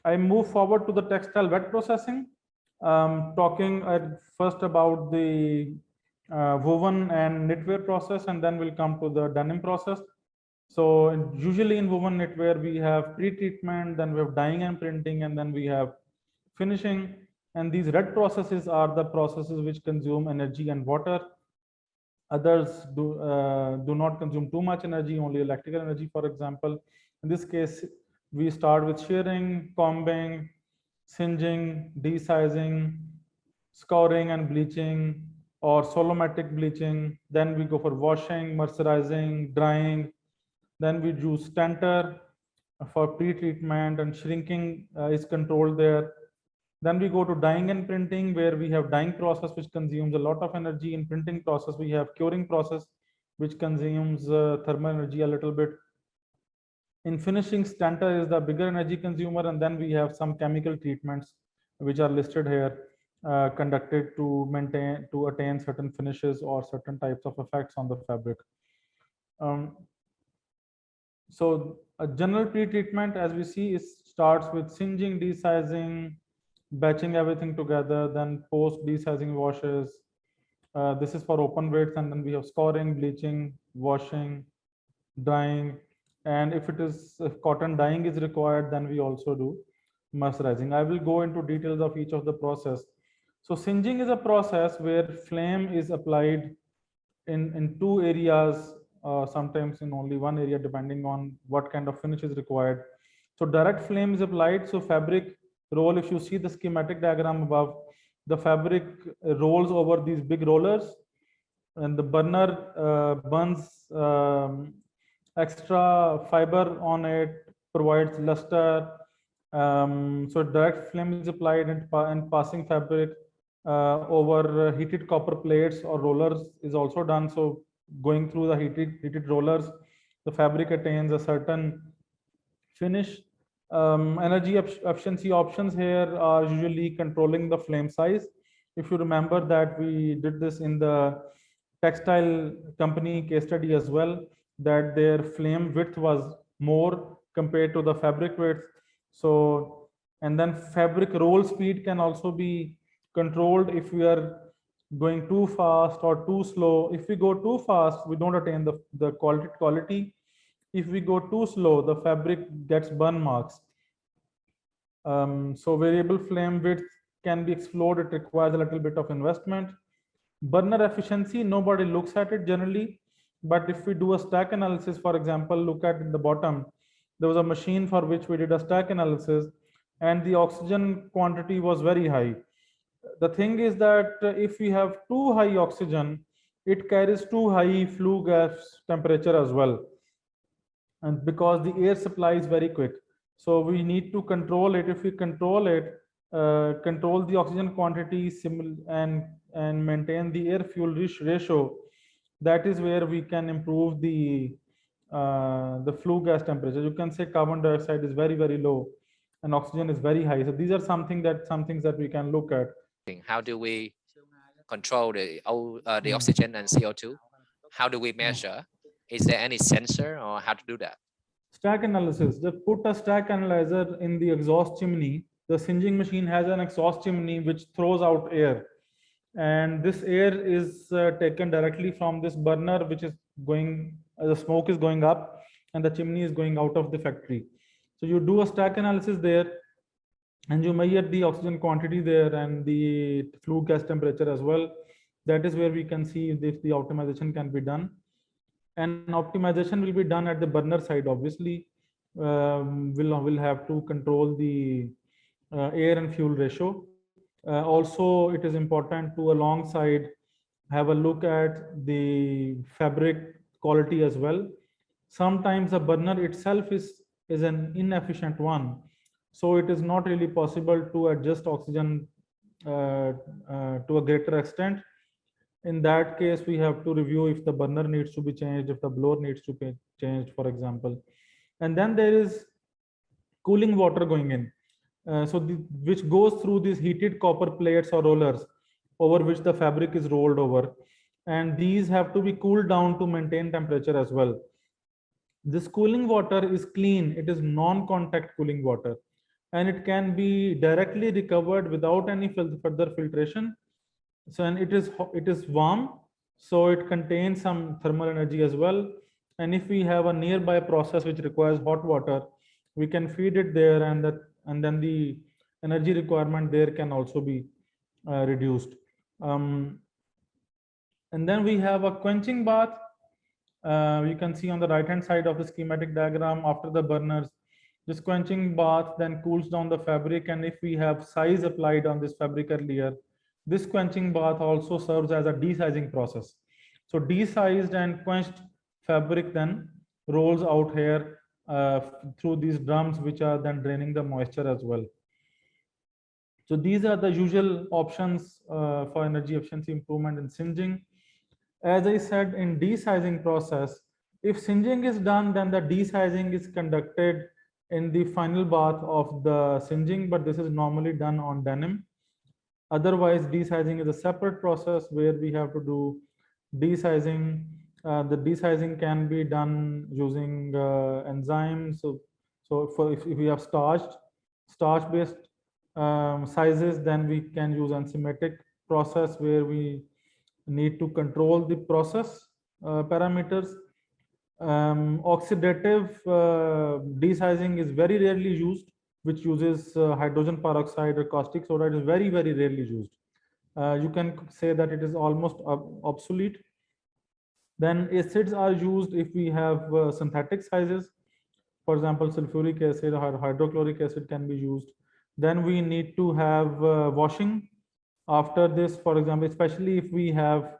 I move forward to the textile wet processing, talking at first about the woven and knitwear process, and then we'll come to the denim process. So usually in woven knitwear, we have pre-treatment, then we have dyeing and printing, and then we have finishing. And these red processes are the processes which consume energy and water. Others do not consume too much energy, only electrical energy, for example. In this case, we start with shearing, combing, singeing, desizing, scouring and bleaching, or solomatic bleaching. Then we go for washing, mercerizing, drying. Then we use stanter for pre-treatment, and shrinking is controlled there. Then we go to dyeing and printing, where we have dyeing process, which consumes a lot of energy. In printing process, we have curing process, which consumes thermal energy a little bit. In finishing, stanter is the bigger energy consumer, and then we have some chemical treatments, which are listed here, conducted to attain certain finishes or certain types of effects on the fabric. Um, so a general pre-treatment, as we see, is starts with singeing, desizing, batching everything together, then post desizing washes. This is for open weights, and then we have scouring, bleaching, washing, dyeing, and if cotton dyeing is required, then we also do mercerizing. I will go into details of each of the process. So singeing is a process where flame is applied in two areas, sometimes in only one area, depending on what kind of finish is required. So direct flame is applied. So fabric roll, if you see the schematic diagram above, the fabric rolls over these big rollers, and the burner burns extra fiber on it, provides luster. So direct flame is applied, and passing fabric over heated copper plates or rollers is also done. So going through the heated rollers, the fabric attains a certain finish. Energy efficiency options here are usually controlling the flame size. If you remember that we did this in the textile company case study as well, that their flame width was more compared to the fabric width. So, and then fabric roll speed can also be controlled if we are going too fast or too slow. If we go too fast, we don't attain the quality. If we go too slow, the fabric gets burn marks. So variable flame width can be explored. It requires a little bit of investment. Burner efficiency, nobody looks at it generally, but if we do a stack analysis, for example, look at the bottom, there was a machine for which we did a stack analysis, and the oxygen quantity was very high. The thing is that if we have too high oxygen, it carries too high flue gas temperature as well, and because the air supply is very quick, so we need to control it. If we control it, control the oxygen quantity and maintain the air fuel ratio, that is where we can improve the flue gas temperature. You can say carbon dioxide is very low and oxygen is very high. So these are some things that we can look at. How do we control the Mm. oxygen and CO2? How do we Mm. measure? Is there any sensor or how to do that? Stack analysis. Just put a stack analyzer in the exhaust chimney. The singeing machine has an exhaust chimney which throws out air, and this air is taken directly from this burner, which is going. The smoke is going up, and the chimney is going out of the factory. So you do a stack analysis there, and you measure the oxygen quantity there and the flue gas temperature as well. That is where we can see if the optimization can be done, and optimization will be done at the burner side. Obviously, we'll have to control the air and fuel ratio. Also, it is important to alongside have a look at the fabric quality as well. Sometimes the burner itself is an inefficient one, so it is not really possible to adjust oxygen to a greater extent. In that case, we have to review if the burner needs to be changed, if the blower needs to be changed, for example. And then there is cooling water going in, which goes through these heated copper plates or rollers over which the fabric is rolled over, and these have to be cooled down to maintain temperature as well. This cooling water is clean, it is non-contact cooling water. and it can be directly recovered without any further filtration. So, and it is warm, so it contains some thermal energy as well. And if we have a nearby process which requires hot water, we can feed it there, and then the energy requirement there can also be reduced. Um, and then we have a quenching bath. You can see on the right hand side of the schematic diagram, after the burners, this quenching bath then cools down the fabric, and if we have size applied on this fabric earlier, this quenching bath also serves as a desizing process. So desized and quenched fabric then rolls out here through these drums, which are then draining the moisture as well. So these are the usual options for energy efficiency improvement in singeing. As I said, in desizing process, if singeing is done, then the desizing is conducted in the final bath of the singeing, but this is normally done on denim. Otherwise, desizing is a separate process where we have to do desizing. The desizing can be done using enzymes. So for if we have starch-based sizes, then we can use enzymatic process where we need to control the process parameters. Oxidative desizing is very rarely used, which uses hydrogen peroxide or caustic soda. It is very, very rarely used. You can say that it is almost obsolete. Then acids are used if we have synthetic sizes. For example, sulfuric acid or hydrochloric acid can be used. Then we need to have washing after this. For example, especially if we have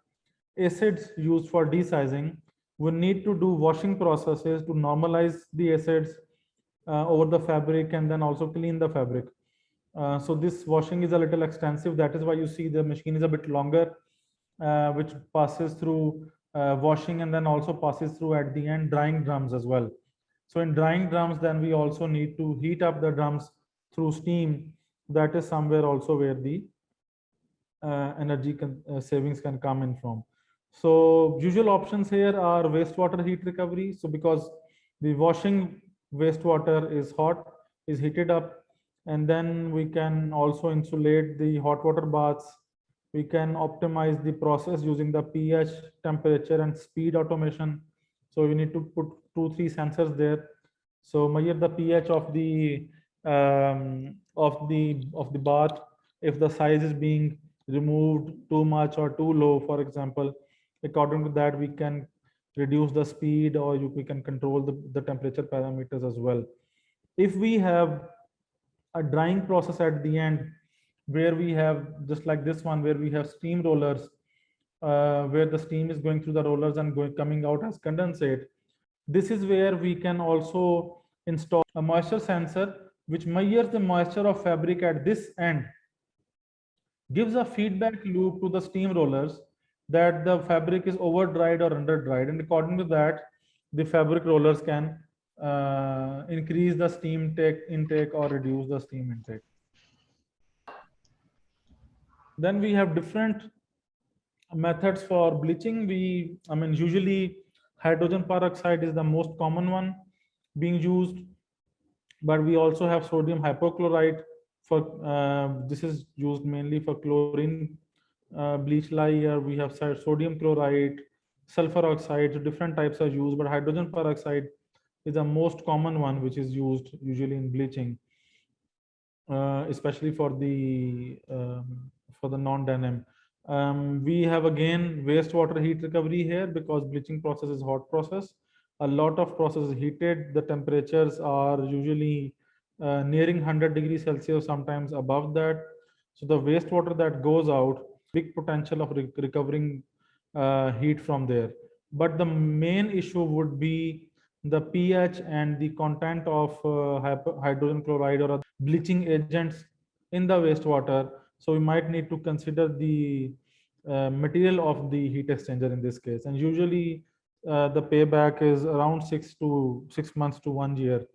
acids used for desizing, we need to do washing processes to normalize the acids over the fabric and then also clean the fabric. So this washing is a little extensive. That is why you see the machine is a bit longer, which passes through washing and then also passes through at the end drying drums as well. So in drying drums, then we also need to heat up the drums through steam. That is somewhere also where the energy savings can come in from. So usual options here are wastewater heat recovery. So because the washing wastewater is hot, is heated up, and then we can also insulate the hot water baths. We can optimize the process using the pH, temperature, and speed automation. So you need to put 2-3 sensors there. So measure the pH of the bath. If the size is being removed too much or too low, for example, according to that we can reduce the speed, or we can control the temperature parameters as well. If we have a drying process at the end, where we have just like this one, where we have steam rollers, where the steam is going through the rollers and coming out as condensate, this is where we can also install a moisture sensor which measures the moisture of fabric at this end, gives a feedback loop to the steam rollers that the fabric is over dried or under dried, and according to that the fabric rollers can increase the steam intake or reduce the steam intake. Then we have different methods for bleaching. Usually hydrogen peroxide is the most common one being used, but we also have sodium hypochlorite for this is used mainly for chlorine bleach layer. We have sodium chloride, sulfur oxide. So different types are used, but hydrogen peroxide is the most common one which is used usually in bleaching, especially for the non-denim. We have again wastewater heat recovery here, because bleaching process is hot process. A lot of process is heated. The temperatures are usually nearing 100 degrees Celsius, sometimes above that. So the wastewater that goes out, big potential of recovering heat from there. But the main issue would be the pH and the content of hydrogen chloride or other bleaching agents in the wastewater. So we might need to consider the material of the heat exchanger in this case. And usually the payback is around 6 months to 1 year.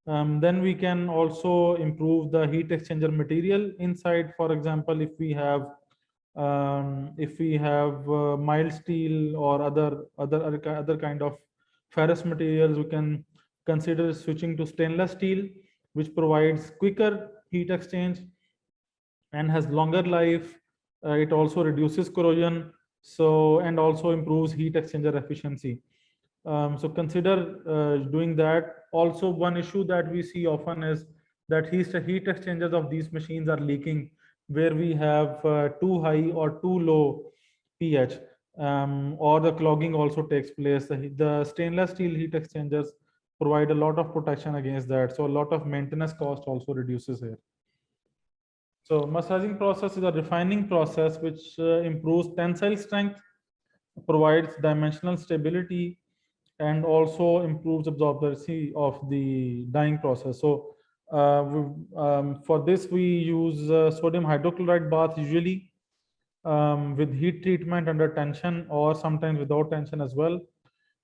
Then we can also improve the heat exchanger material inside. For example, if we have mild steel or other kind of ferrous materials, we can consider switching to stainless steel, which provides quicker heat exchange and has longer life. It also reduces corrosion, so and also improves heat exchanger efficiency. So consider doing that. Also, one issue that we see often is that heat exchangers of these machines are leaking, where we have too high or too low pH, or the clogging also takes place. The stainless steel heat exchangers provide a lot of protection against that, so a lot of maintenance cost also reduces here. So massaging process is a refining process which improves tensile strength, provides dimensional stability, and also improves absorbency of the dyeing process. So for this we use sodium hydrochloride bath usually, with heat treatment under tension or sometimes without tension as well.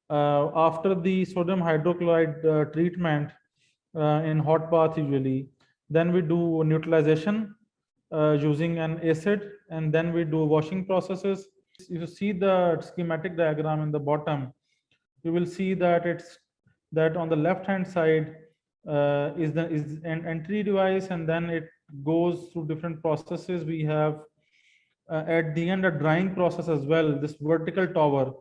After the sodium hydrochloride treatment in hot bath usually, then we do neutralization using an acid, and then we do washing processes. If you see the schematic diagram in the bottom, you will see that it's that on the left hand side is an entry device, and then it goes through different processes. We have at the end a drying process as well, this vertical tower,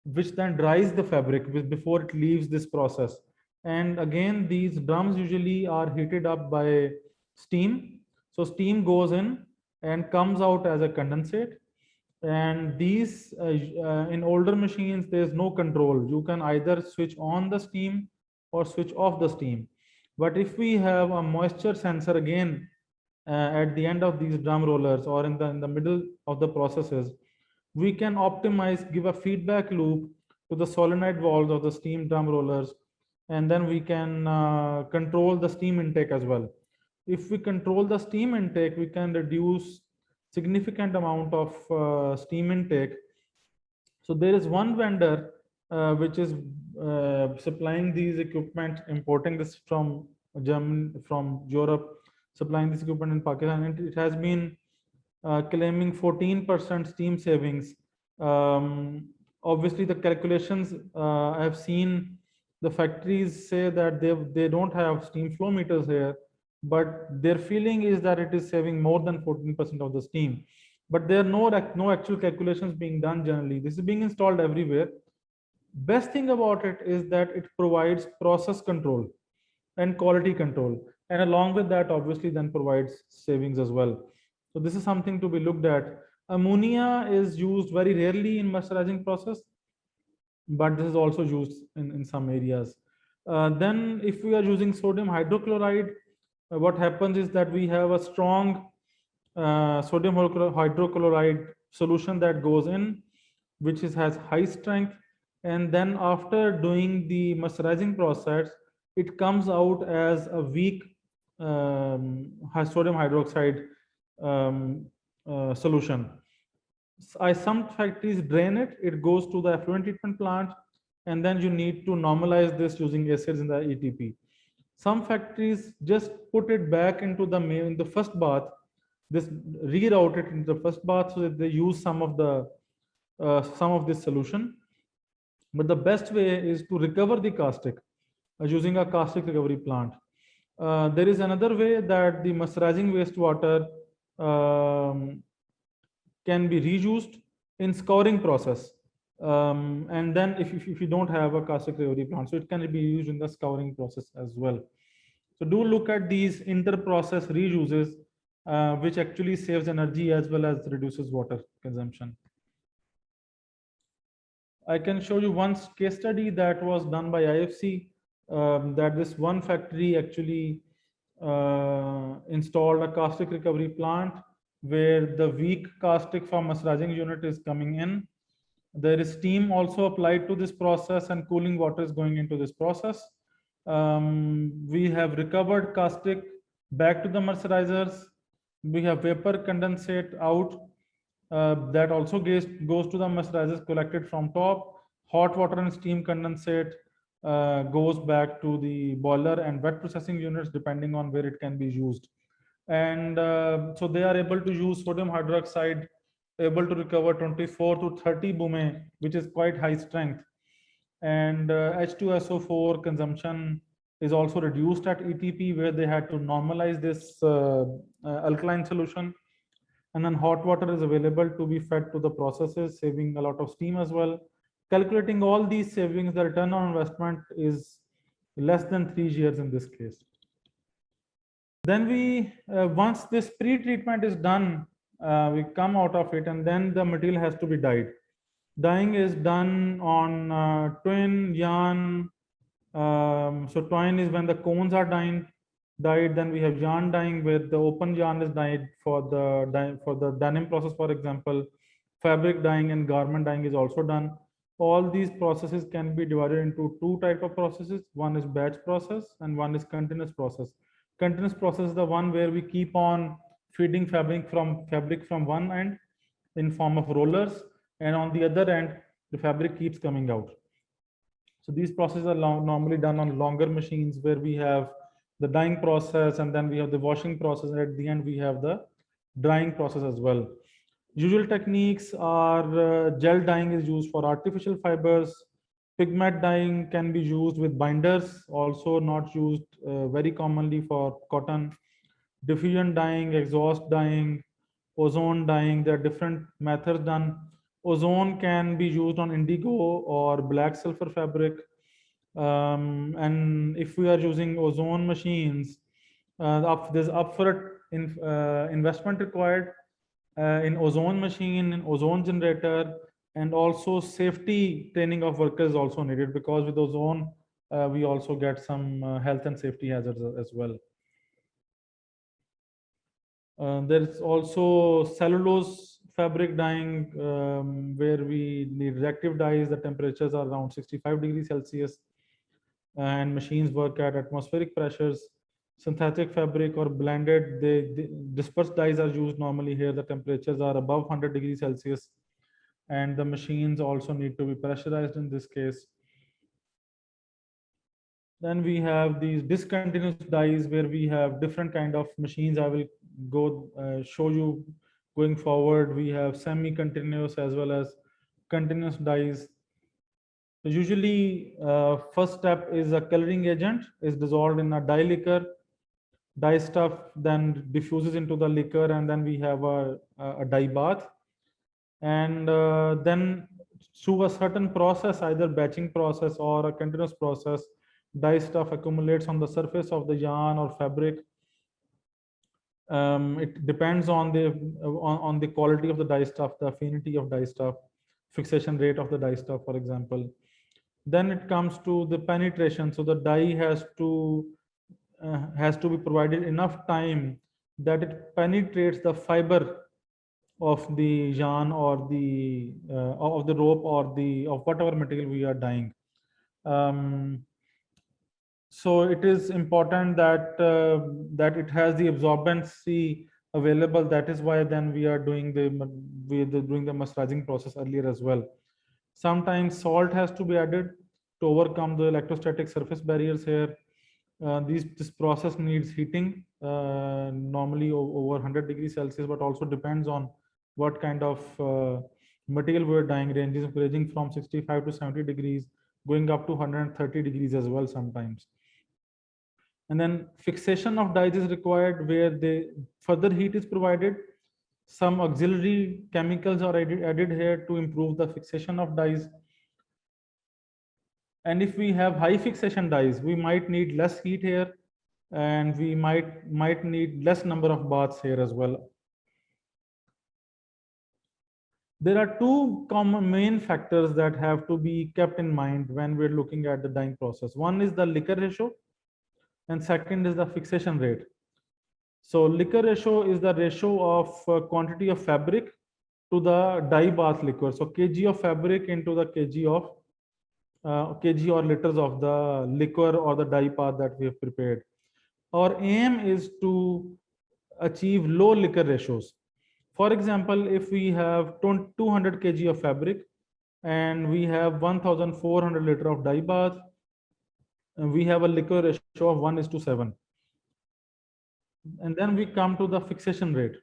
which then dries the fabric before it leaves this process. And again, these drums usually are heated up by steam. So steam goes in and comes out as a condensate. And these in older machines there's no control. You can either switch on the steam or switch off the steam. But if we have a moisture sensor again at the end of these drum rollers or in the middle of the processes, we can optimize, give a feedback loop to the solenoid valves of the steam drum rollers, and then we can control the steam intake as well. If we control the steam intake, we can reduce significant amount of steam intake. So there is one vendor which is supplying these equipment, importing this from Germany, from Europe, supplying this equipment in Pakistan, and it has been claiming 14% steam savings. Obviously, the calculations I have seen, the factories say that they don't have steam flow meters here, but their feeling is that it is saving more than 14% of the steam. But there are no actual calculations being done generally. This is being installed everywhere. Best thing about it is that it provides process control and quality control, and along with that, obviously, then provides savings as well. So this is something to be looked at. Ammonia is used very rarely in moisturizing process, but this is also used in some areas. Then if we are using sodium hydrochloride, what happens is that we have a strong sodium hydrochloride solution that goes in, which has high strength. And then after doing the moisturizing process, it comes out as a weak sodium hydroxide solution. Some factories drain it, it goes to the effluent treatment plant, and then you need to normalize this using acids in the ETP. Some factories just put it back into the first bath, this reroute it into the first bath, so that they use some of this solution. But the best way is to recover the caustic using a caustic recovery plant. There is another way that the moisturizing wastewater can be reused in scouring process. And then if you don't have a caustic recovery plant, so it can be used in the scouring process as well. So do look at these inter-process reuses, which actually saves energy as well as reduces water consumption. I can show you one case study that was done by IFC, that this one factory actually installed a caustic recovery plant where the weak caustic from moisturizing unit is coming in. There is steam also applied to this process, and cooling water is going into this process. We have recovered caustic back to the mercerizers. We have vapor condensate out. That also goes to the mercerizers collected from top. Hot water and steam condensate goes back to the boiler and wet processing units, depending on where it can be used. And so they are able to use sodium hydroxide, able to recover 24 to 30 Bume, which is quite high strength. And H2SO4 consumption is also reduced at ETP, where they had to normalize this alkaline solution. And then hot water is available to be fed to the processes, saving a lot of steam as well. Calculating all these savings, the return on investment is less than 3 years in this case. Then we, once this pre-treatment is done, we come out of it, and then the material has to be dyed. Dyeing is done on twin, yarn. So twine is when the cones are dyed. Then we have yarn dyeing, where the open yarn is dyed for the denim process, for example. Fabric dyeing and garment dyeing is also done. All these processes can be divided into two types of processes. One is batch process and one is continuous process. Continuous process is the one where we keep on feeding fabric from one end in form of rollers, and on the other end the fabric keeps coming out. So these processes are normally done on longer machines, where we have the dyeing process, and then we have the washing process, and at the end we have the drying process as well. Usual techniques are gel dyeing is used for artificial fibers. Pigment dyeing can be used with binders, also not used very commonly for cotton. Diffusion dyeing, exhaust dyeing, ozone dyeing, there are different methods done. Ozone can be used on indigo or black sulfur fabric. And if we are using ozone machines, there's upfront investment required in ozone machine, in ozone generator, and also safety training of workers also needed, because with ozone we also get some health and safety hazards as well. There's also cellulose fabric dyeing, where we need reactive dyes. The temperatures are around 65 degrees Celsius, and machines work at atmospheric pressures. Synthetic fabric or blended, the dispersed dyes are used normally here. The temperatures are above 100 degrees Celsius, and the machines also need to be pressurized in this case. Then we have these discontinuous dyes, where we have different kind of machines. I will go show you going forward. We have semi-continuous as well as continuous dyes. So usually first step is a coloring agent is dissolved in a dye liquor. Dye stuff then diffuses into the liquor, and then we have a dye bath. And then through a certain process, either batching process or a continuous process, dye stuff accumulates on the surface of the yarn or fabric. It depends on the quality of the dye stuff, the affinity of dye stuff, fixation rate of the dye stuff, for example. Then it comes to the penetration. So the dye has to be provided enough time that it penetrates the fiber of the yarn or the of the rope or of whatever material we are dyeing. So it is important that that it has the absorbency available. That is why then we are doing the mercerizing process earlier as well. Sometimes salt has to be added to overcome the electrostatic surface barriers here. This process needs heating, normally over 100 degrees Celsius, but also depends on what kind of material we're dyeing, ranging from 65 to 70 degrees, going up to 130 degrees as well sometimes. And then fixation of dyes is required, where the further heat is provided. Some auxiliary chemicals are added here to improve the fixation of dyes. And if we have high fixation dyes, we might need less heat here, and we might need less number of baths here as well. There are two common main factors that have to be kept in mind when we're looking at the dyeing process. One is the liquor ratio, and second is the fixation rate. So liquor ratio is the ratio of quantity of fabric to the dye bath liquor. So kg of fabric into the kg of kg or liters of the liquor or the dye bath that we have prepared. Our aim is to achieve low liquor ratios. For example, if we have 200 kg of fabric and we have 1400 liter of dye bath, and we have a liquor ratio of 1:7. And then we come to the fixation rate.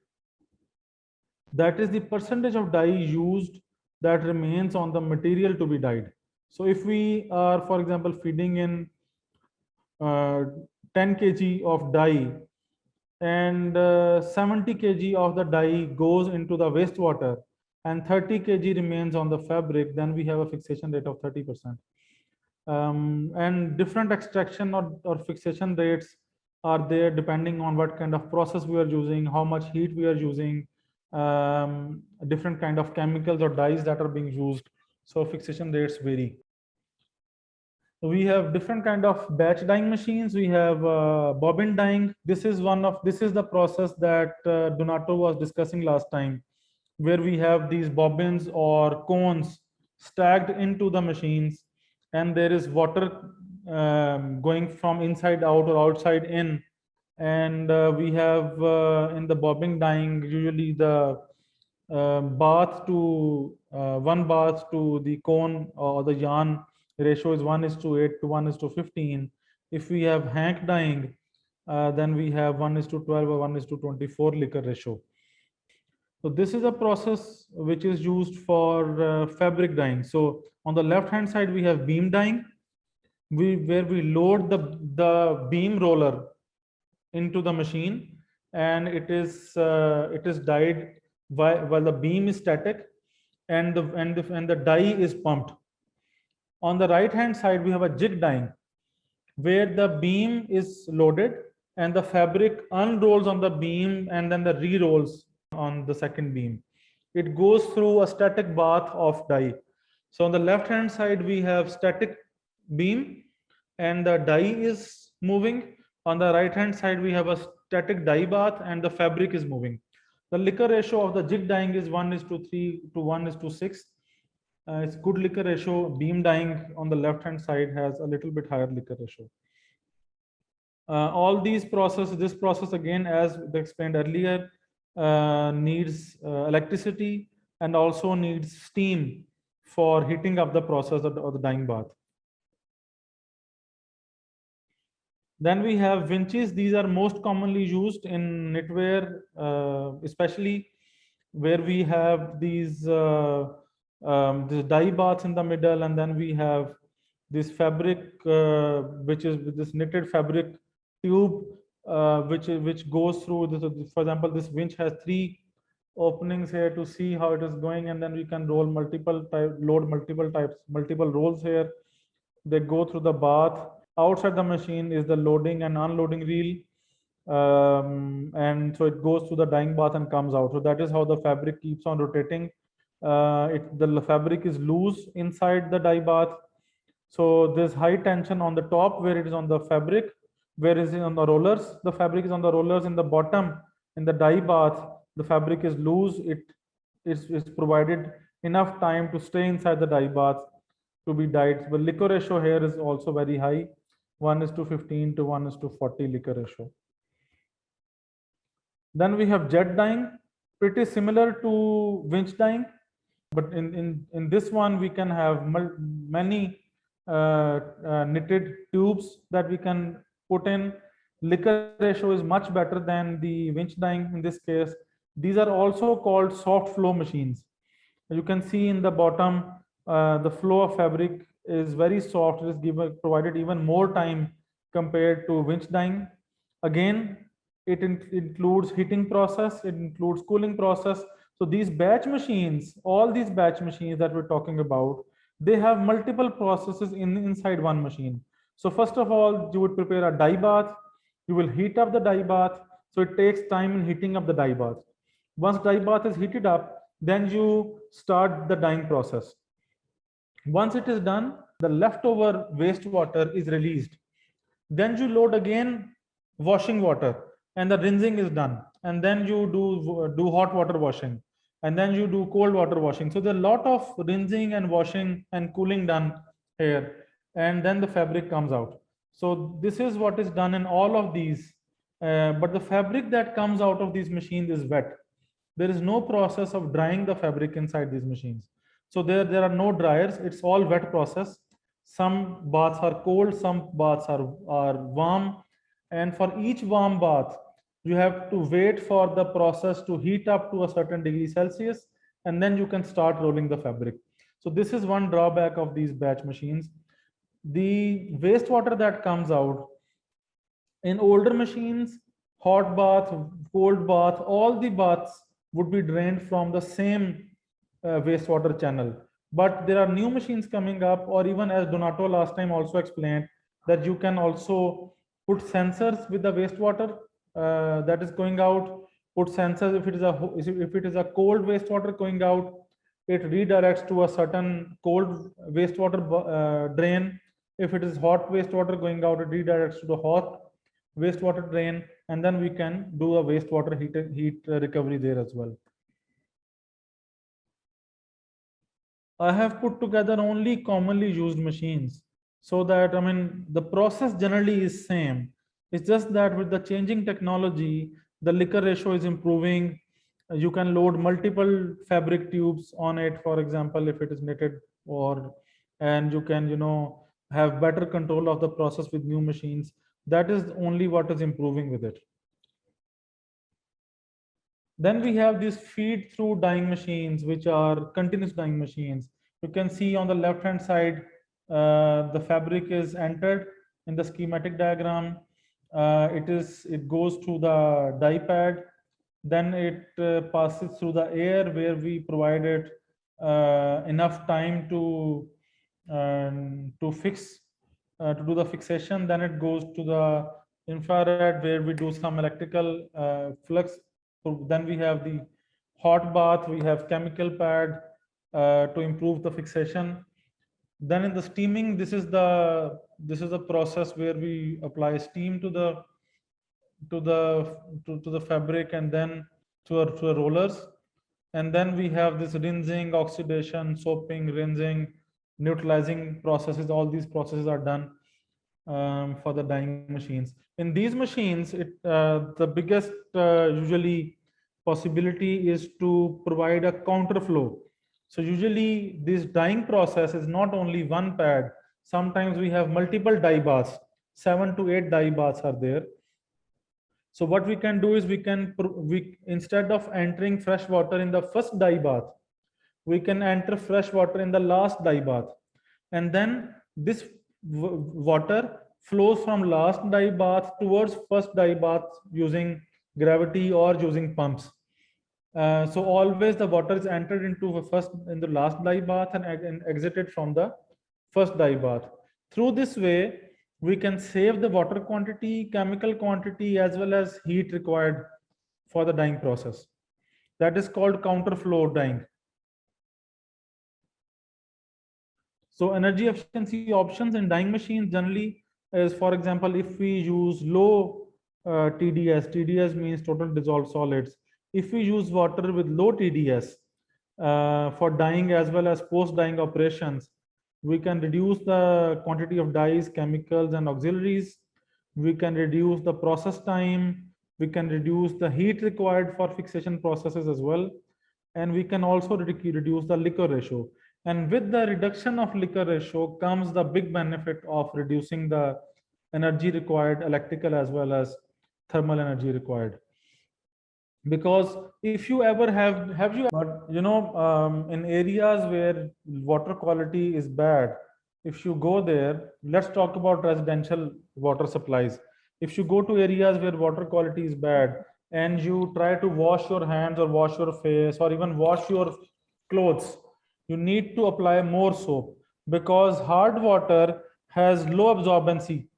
That is the percentage of dye used that remains on the material to be dyed. So if we are, for example, feeding in 10 kg of dye and 70 kg of the dye goes into the wastewater and 30 kg remains on the fabric, then we have a fixation rate of 30%. And different extraction or fixation rates are there depending on what kind of process we are using, how much heat we are using, different kind of chemicals or dyes that are being used. So fixation rates vary. We have different kind of batch dyeing machines. We have bobbin dyeing. This is the process that Donato was discussing last time, where we have these bobbins or cones stacked into the machines, and there is water going from inside out or outside in. And we have in the bobbin dyeing usually the bath to 1 bath to the cone or the yarn ratio is 1:8 to 1:15. If we have hank dyeing, then we have 1:12 or 1:24 liquor ratio. So this is a process which is used for fabric dyeing. So on the left hand side we have beam dyeing, where we load the beam roller into the machine, and it is dyed while the beam is static and the dye is pumped. On the right hand side we have a jig dyeing, where the beam is loaded and the fabric unrolls on the beam and then the re-rolls on the second beam. It goes through a static bath of dye. So on the left hand side we have static beam and the dye is moving. On the right hand side we have a static dye bath and the fabric is moving. The liquor ratio of the jig dyeing is 1:3 to 1:6. It's good liquor ratio. Beam dyeing on the left hand side has a little bit higher liquor ratio. All these processes, this process again, as explained earlier, needs electricity and also needs steam for heating up the process or the dyeing bath. Then we have winches. These are most commonly used in knitwear, especially where we have these dye baths in the middle, and then we have this fabric, which is this knitted fabric tube, which goes through this. For example, this winch has 3 openings here to see how it is going, and then we can load multiple rolls here. They go through the bath. Outside the machine is the loading and unloading reel, and so it goes through the dyeing bath and comes out. So that is how the fabric keeps on rotating. The fabric is loose inside the dye bath, so there's high tension on the top where it is on the fabric, where is it on the rollers. The fabric is on the rollers. In the bottom, in the dye bath, the fabric is loose. It is provided enough time to stay inside the dye bath to be dyed. The liquor ratio here is also very high, 1:15 to 1:40 liquor ratio. Then we have jet dyeing, pretty similar to winch dyeing, but in this one we can have many knitted tubes that we can put in. Liquor ratio is much better than the winch dyeing in this case. These are also called soft flow machines. You can see in the bottom, the flow of fabric is very soft. It is provided even more time compared to winch dyeing. Again, it includes heating process, it includes cooling process. So these batch machines, all these batch machines that we're talking about, they have multiple processes inside one machine. So first of all, you would prepare a dye bath. You will heat up the dye bath. So it takes time in heating up the dye bath. Once dye bath is heated up, then you start the dyeing process. Once it is done, the leftover wastewater is released. Then you load again washing water, and the rinsing is done. And then you do hot water washing, and then you do cold water washing. So there's a lot of rinsing and washing and cooling done here, and then the fabric comes out. So this is what is done in all of these. But the fabric that comes out of these machines is wet. There is no process of drying the fabric inside these machines. So there are no dryers. It's all wet process. Some baths are cold, some baths are warm. And for each warm bath, you have to wait for the process to heat up to a certain degree Celsius, and then you can start rolling the fabric. So this is one drawback of these batch machines. The wastewater that comes out In older machines, hot bath, cold bath, all the baths would be drained from the same wastewater channel. But there are new machines coming up, or even as Donato last time also explained, that you can also put sensors with the wastewater that is going out. Put sensors if it is a cold wastewater going out, it redirects to a certain cold wastewater drain. If it is hot wastewater going out, it redirects to the hot wastewater drain, and then we can do a wastewater heat recovery there as well. I have put together only commonly used machines, so that, I mean, the process generally is same. It's just that with the changing technology, the liquor ratio is improving. You can load multiple fabric tubes on it, for example, if it is knitted, or and you can, have better control of the process with new machines. That is only what is improving with it. Then we have these feed through dyeing machines, which are continuous dyeing machines. You can see on the left hand side, the fabric is entered in the schematic diagram. It goes to the dye pad, then it passes through the air, where we provide it enough time fix to do the fixation. Then it goes to the infrared, where we do some electrical flux. So then we have the hot bath, we have chemical pad to improve the fixation. Then in the steaming, this is the process where we apply steam to the fabric, and then to our rollers. And then we have this rinsing, oxidation, soaping, rinsing, neutralizing processes. All these processes are done for the dyeing machines. In these machines, the biggest usually possibility is to provide a counterflow. So usually this dyeing process is not only one pad. Sometimes we have multiple dye baths. 7 to 8 dye baths are there. So what we can do is we instead of entering fresh water in the first dye bath, we can enter fresh water in the last dye bath, and then this water flows from last dye bath towards first dye bath using gravity or using pumps. So always the water is entered into the last dye bath, and exited from the first dye bath. Through this way, we can save the water quantity, chemical quantity, as well as heat required for the dyeing process. That is called counterflow dyeing. So energy efficiency options in dyeing machines generally is, for example, if we use low TDS means total dissolved solids. If we use water with low TDS for dyeing as well as post-dyeing operations, we can reduce the quantity of dyes, chemicals, and auxiliaries. We can reduce the process time. We can reduce the heat required for fixation processes as well. And we can also reduce the liquor ratio. And with the reduction of liquor ratio comes the big benefit of reducing the energy required, electrical as well as thermal energy required. Because if you ever in areas where water quality is bad, if you go there, let's talk about residential water supplies. If you go to areas where water quality is bad and you try to wash your hands or wash your face or even wash your clothes, you need to apply more soap, because hard water has low absorbency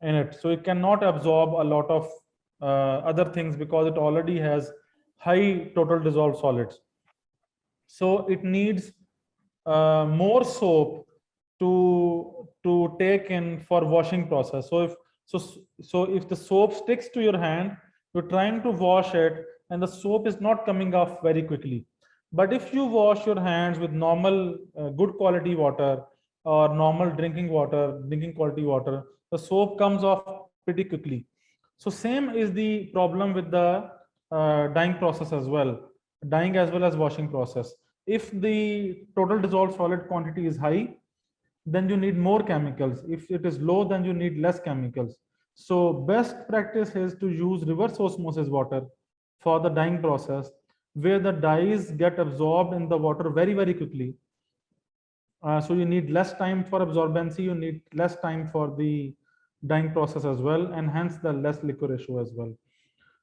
in it, so it cannot absorb a lot of other things, because it already has high total dissolved solids. So it needs more soap to take in for washing process. So if the soap sticks to your hand, you're trying to wash it and the soap is not coming off very quickly. But if you wash your hands with normal good quality water or normal drinking quality water, the soap comes off pretty quickly. So same is the problem with the dyeing process as well, dyeing as well as washing process. If the total dissolved solid quantity is high, then you need more chemicals. If it is low, then you need less chemicals. So best practice is to use reverse osmosis water for the dyeing process, where the dyes get absorbed in the water very, very quickly. So you need less time for absorbency, you need less time for the dyeing process as well, and hence the less liquor ratio as well.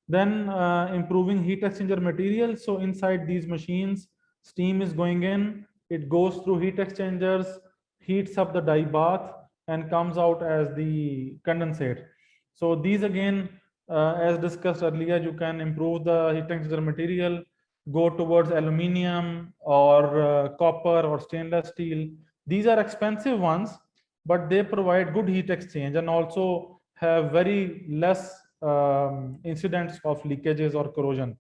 Then improving heat exchanger material. So inside these machines, steam is going in, it goes through heat exchangers, heats up the dye bath, and comes out as the condensate. So these again, as discussed earlier, you can improve the heat exchanger material, go towards aluminium or copper or stainless steel. These are expensive ones, but they provide good heat exchange and also have very less incidents of leakages or corrosion.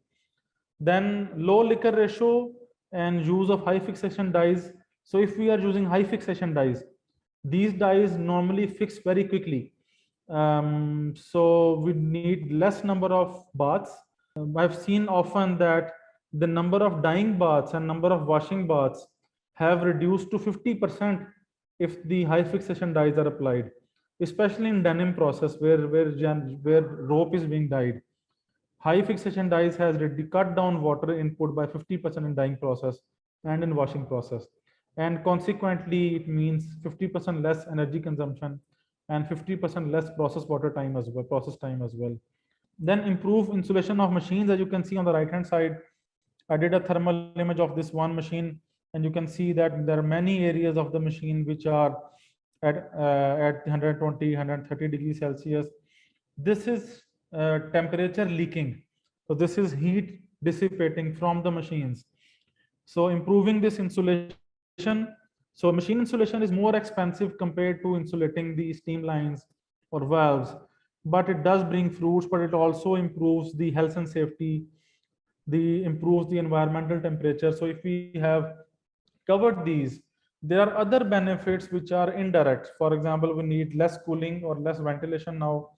Then low liquor ratio and use of high fixation dyes. So if we are using high fixation dyes, these dyes normally fix very quickly. So we need less number of baths. I've seen often that the number of dyeing baths and number of washing baths have reduced to 50% if the high fixation dyes are applied, especially in denim process where rope is being dyed. High fixation dyes has cut down water input by 50% in dyeing process and in washing process. And consequently, it means 50% less energy consumption and 50% less process water time as well, process time as well. Then improve insulation of machines. As you can see on the right hand side, I did a thermal image of this one machine, and you can see that there are many areas of the machine which are at 120, 130 degrees Celsius. This is temperature leaking. So this is heat dissipating from the machines. So improving this insulation. So machine insulation is more expensive compared to insulating the steam lines or valves, but it does bring fruits, but it also improves the health and safety, the improves the environmental temperature. So if we have covered these, there are other benefits which are indirect. For example, we need less cooling or less ventilation now.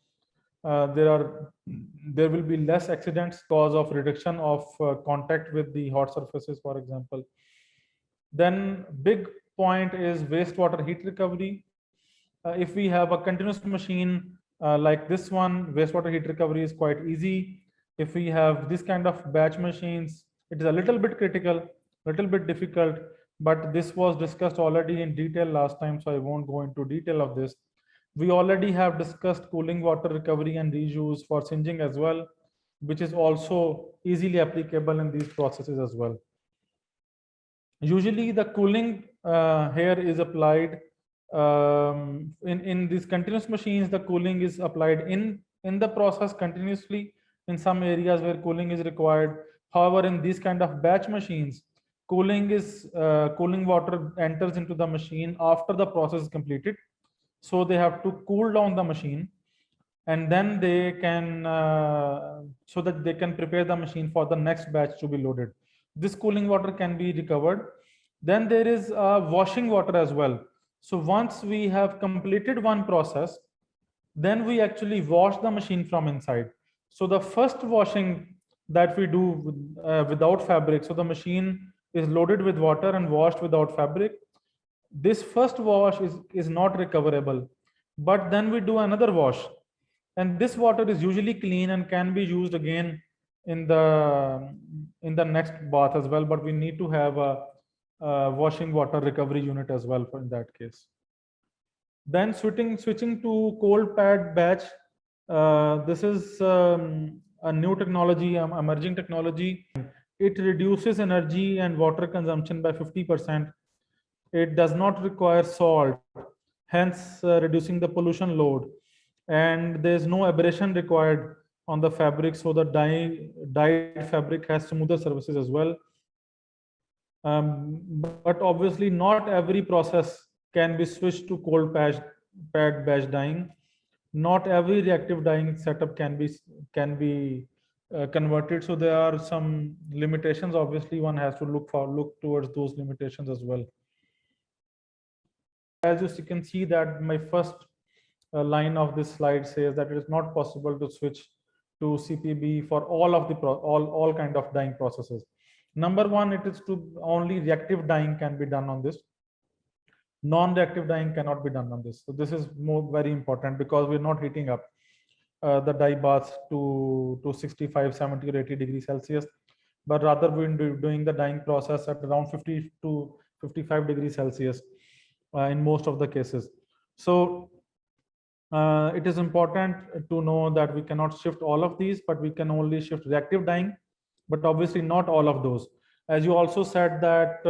There will be less accidents cause of reduction of contact with the hot surfaces, for example. Then big point is wastewater heat recovery. If we have a continuous machine like this one, wastewater heat recovery is quite easy. If we have this kind of batch machines, it is a little bit critical, little bit difficult, but this was discussed already in detail last time, so I won't go into detail of this. We already have discussed cooling water recovery and reuse for singeing as well, which is also easily applicable in these processes as well. Usually the cooling here is applied in these continuous machines. The cooling is applied in the process continuously in some areas where cooling is required. However, in these kind of batch machines, cooling water enters into the machine after the process is completed. So they have to cool down the machine, and then they can so that they can prepare the machine for the next batch to be loaded. This cooling water can be recovered. Then there is washing water as well. So once we have completed one process, then we actually wash the machine from inside. So the first washing that we do without fabric, so the machine is loaded with water and washed without fabric. This first wash is not recoverable, but then we do another wash, and this water is usually clean and can be used again in the next bath as well, but we need to have a washing water recovery unit as well for in that case. Then switching to cold pad batch. This is a new technology, emerging technology. It reduces energy and water consumption by 50%. It does not require salt, hence reducing the pollution load. And there's no abrasion required on the fabric, so the dyed fabric has smoother surfaces as well. But obviously not every process can be switched to cold pad batch dyeing. Not every reactive dyeing setup can be converted. So there are some limitations. Obviously, one has to look towards those limitations as well. As you can see that my first line of this slide says that it is not possible to switch to CPB for all of the all kind of dyeing processes. Number one, it is to only reactive dyeing can be done on this. Non-reactive dyeing cannot be done on this. So this is very important because we're not heating up the dye baths to 65, 70 or 80 degrees Celsius, but rather we're doing the dyeing process at around 50 to 55 degrees Celsius in most of the cases. So It is important to know that we cannot shift all of these, but we can only shift reactive dyeing, but obviously not all of those. As you also said that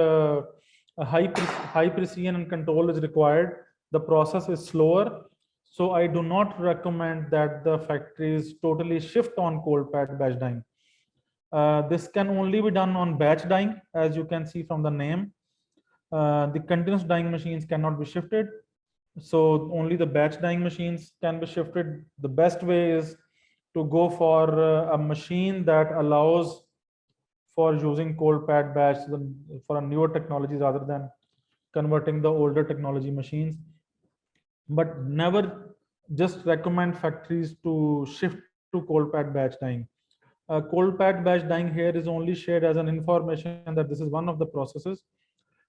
a high precision and control is required, the process is slower. So I do not recommend that the factories totally shift on cold pad batch dyeing. This can only be done on batch dyeing, as you can see from the name. The continuous dyeing machines cannot be shifted. So only the batch dyeing machines can be shifted. The best way is to go for a machine that allows for using cold pad batch for a newer technology rather than converting the older technology machines. But never just recommend factories to shift to cold pad batch dyeing. Cold pad batch dyeing here is only shared as an information that this is one of the processes.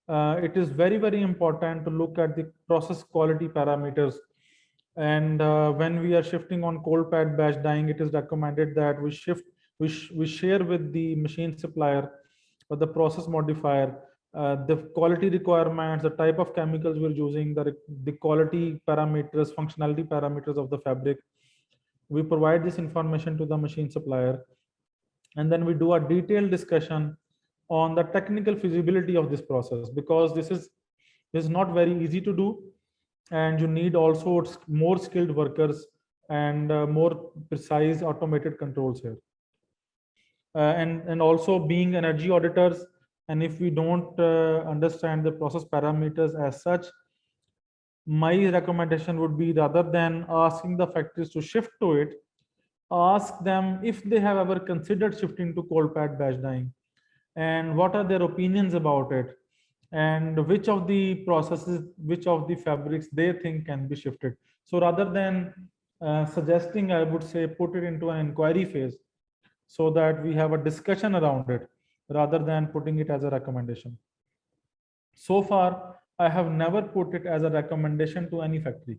It is very important to look at the process quality parameters. And when we are shifting on cold pad batch dyeing, it is recommended that we share with the machine supplier or the process modifier the quality requirements, the type of chemicals we're using, the quality parameters, functionality parameters of the fabric. We provide this information to the machine supplier, and then we do a detailed discussion on the technical feasibility of this process, because this is not very easy to do, and you need also more skilled workers and more precise automated controls here. And also being energy auditors, and if we don't understand the process parameters as such, my recommendation would be, rather than asking the factories to shift to it, ask them if they have ever considered shifting to cold pad batch dyeing, and what are their opinions about it, and which of the processes, which of the fabrics they think can be shifted. So rather than suggesting, I would say put it into an inquiry phase so that we have a discussion around it rather than putting it as a recommendation. So far, I have never put it as a recommendation to any factory.